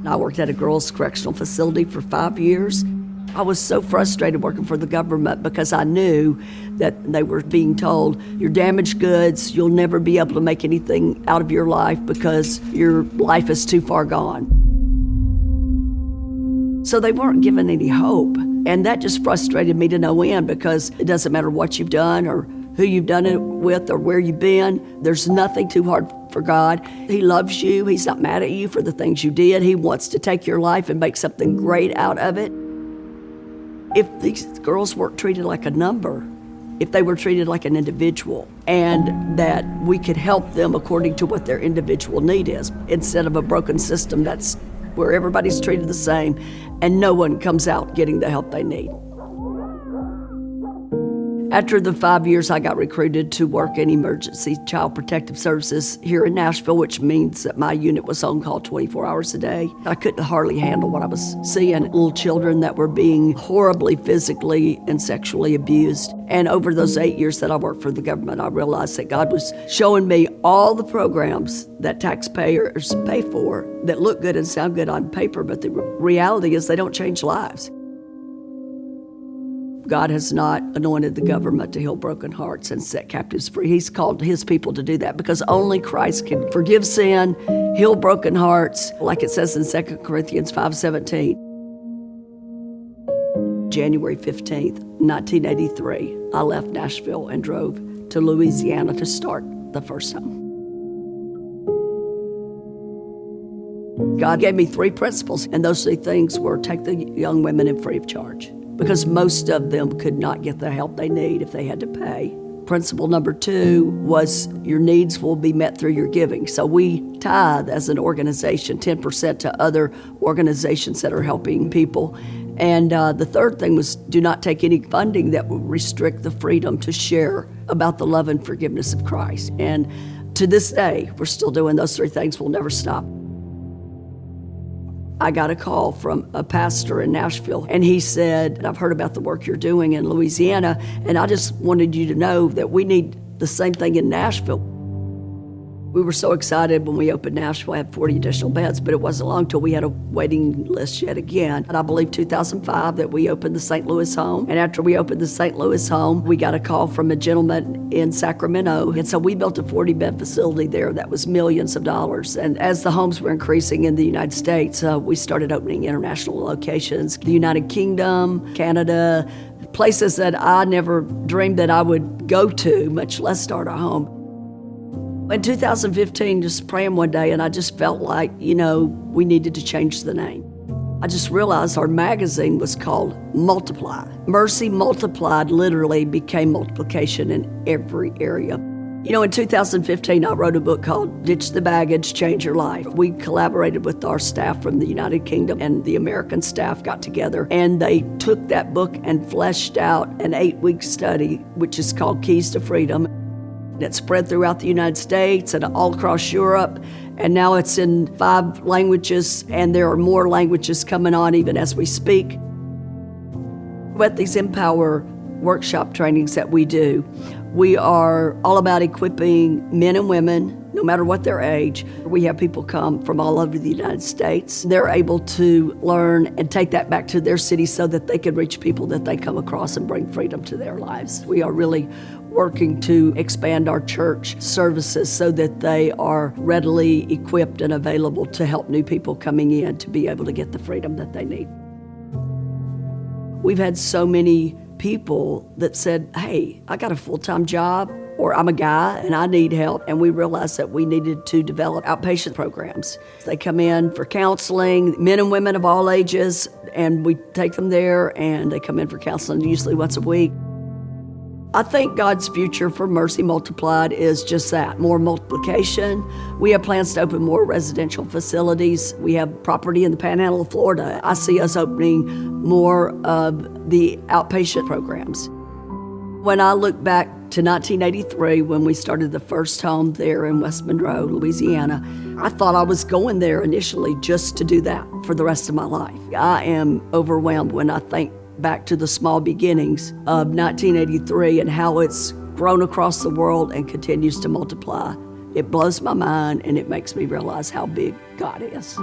I worked at a girls' correctional facility for 5 years. I was so frustrated working for the government because I knew that they were being told, you're damaged goods, you'll never be able to make anything out of your life because your life is too far gone. So they weren't given any hope. And that just frustrated me to no end because it doesn't matter what you've done or who you've done it with or where you've been. There's nothing too hard for God. He loves you. He's not mad at you for the things you did. He wants to take your life and make something great out of it. If these girls weren't treated like a number, if they were treated like an individual, and that we could help them according to what their individual need is, instead of a broken system that's where everybody's treated the same and no one comes out getting the help they need. After the 5 years, I got recruited to work in emergency child protective services here in Nashville, which means that my unit was on call 24 hours a day. I couldn't hardly handle what I was seeing, little children that were being horribly physically and sexually abused. And over those 8 years that I worked for the government, I realized that God was showing me all the programs that taxpayers pay for that look good and sound good on paper, but the reality is they don't change lives. God has not anointed the government to heal broken hearts and set captives free. He's called his people to do that because only Christ can forgive sin, heal broken hearts, like it says in 2 Corinthians 5:17. January 15th, 1983, I left Nashville and drove to Louisiana to start the first home. God gave me 3 principles, and those 3 things were take the young women in free of charge, because most of them could not get the help they need if they had to pay. Principle number 2 was your needs will be met through your giving. So we tithe as an organization 10% to other organizations that are helping people. And the third thing was do not take any funding that will restrict the freedom to share about the love and forgiveness of Christ. And to this day, we're still doing those 3 things. We'll never stop. I got a call from a pastor in Nashville, and he said, I've heard about the work you're doing in Louisiana, and I just wanted you to know that we need the same thing in Nashville. We were so excited when we opened Nashville. I had 40 additional beds, but it wasn't long till we had a waiting list yet again. And I believe 2005 that we opened the St. Louis home. And after we opened the St. Louis home, we got a call from a gentleman in Sacramento. And so we built a 40-bed facility there that was millions of dollars. And as the homes were increasing in the United States, we started opening international locations. The United Kingdom, Canada, places that I never dreamed that I would go to, much less start a home. In 2015, just praying one day, and I just felt like, we needed to change the name. I just realized our magazine was called Multiply. Mercy Multiplied literally became multiplication in every area. In 2015, I wrote a book called Ditch the Baggage, Change Your Life. We collaborated with our staff from the United Kingdom, and the American staff got together, and they took that book and fleshed out an 8-week study, which is called Keys to Freedom. It spread throughout the United States and all across Europe, and now it's in 5 languages, and there are more languages coming on even as we speak. With these Empower workshop trainings that we do, we are all about equipping men and women, no matter what their age. We have people come from all over the United States. They're able to learn and take that back to their city so that they can reach people that they come across and bring freedom to their lives. We are really working to expand our church services so that they are readily equipped and available to help new people coming in to be able to get the freedom that they need. We've had so many people that said, hey, I got a full-time job, or I'm a guy and I need help. And we realized that we needed to develop outpatient programs. They come in for counseling, men and women of all ages, and we take them there and they come in for counseling usually once a week. I think God's future for Mercy Multiplied is just that, more multiplication. We have plans to open more residential facilities. We have property in the Panhandle of Florida. I see us opening more of the outpatient programs. When I look back to 1983, when we started the first home there in West Monroe, Louisiana, I thought I was going there initially just to do that for the rest of my life. I am overwhelmed when I think back to the small beginnings of 1983 and how it's grown across the world and continues to multiply It blows my mind and it makes me realize how big God is.